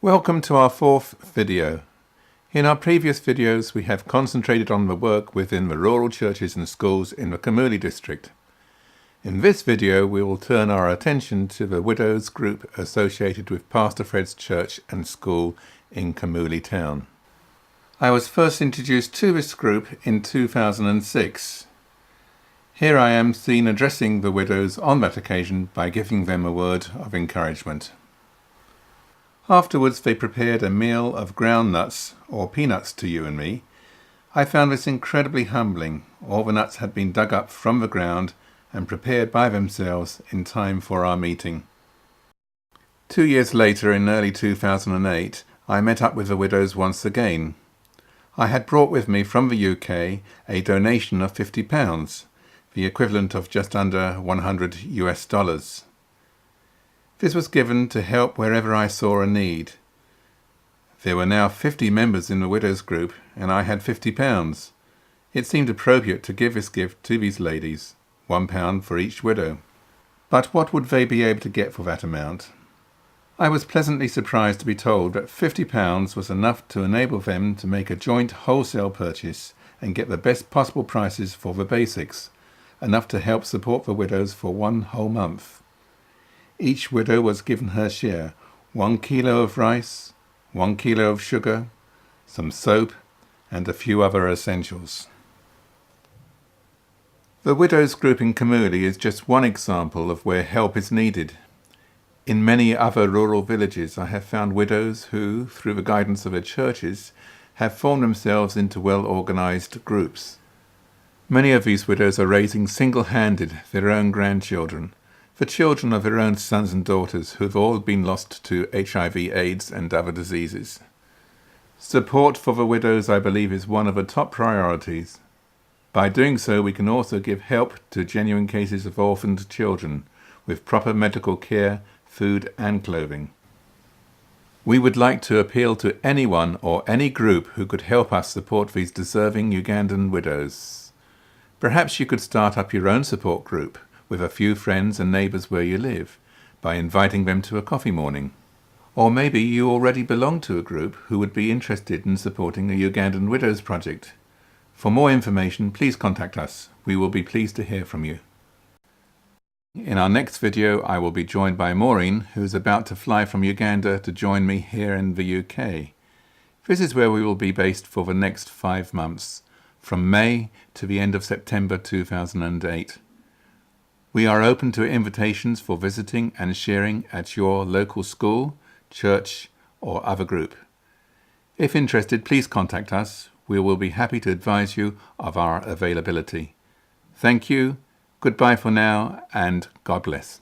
Welcome to our fourth video. In our previous videos we have concentrated on the work within the rural churches and schools in the Kamuli district. In this video we will turn our attention to the widows group associated with Pastor Fred's church and school in Kamuli town. I was first introduced to this group in 2006. Here I am seen addressing the widows on that occasion by giving them a word of encouragement. Afterwards they prepared a meal of ground nuts or peanuts to you and me. I found this incredibly humbling. All the nuts had been dug up from the ground and prepared by themselves in time for our meeting. 2 years later, in early 2008, I met up with the widows once again. I had brought with me from the UK a donation of £50, the equivalent of just under $100. This was given to help wherever I saw a need. There were now 50 members in the widows group and I had £50. It seemed appropriate to give this gift to these ladies, £1 for each widow. But what would they be able to get for that amount? I was pleasantly surprised to be told that £50 was enough to enable them to make a joint wholesale purchase and get the best possible prices for the basics, enough to help support the widows for 1 whole month. Each widow was given her share, 1 kilo of rice, 1 kilo of sugar, some soap, and a few other essentials. The widows group in Kamuli is just one example of where help is needed. In many other rural villages I have found widows who, through the guidance of their churches, have formed themselves into well-organised groups. Many of these widows are raising single-handed their own grandchildren, the children of their own sons and daughters who have all been lost to HIV, AIDS and other diseases. Support for the widows, I believe, is one of the top priorities. By doing so, we can also give help to genuine cases of orphaned children, with proper medical care, food and clothing. We would like to appeal to anyone or any group who could help us support these deserving Ugandan widows. Perhaps you could start up your own support group with a few friends and neighbours where you live, by inviting them to a coffee morning. Or maybe you already belong to a group who would be interested in supporting a Ugandan Widows project. For more information, please contact us. We will be pleased to hear from you. In our next video, I will be joined by Moureen, who is about to fly from Uganda to join me here in the UK. This is where we will be based for the next 5 months, from May to the end of September 2008. We are open to invitations for visiting and sharing at your local school, church or other group. If interested, please contact us. We will be happy to advise you of our availability. Thank you, goodbye for now, and God bless.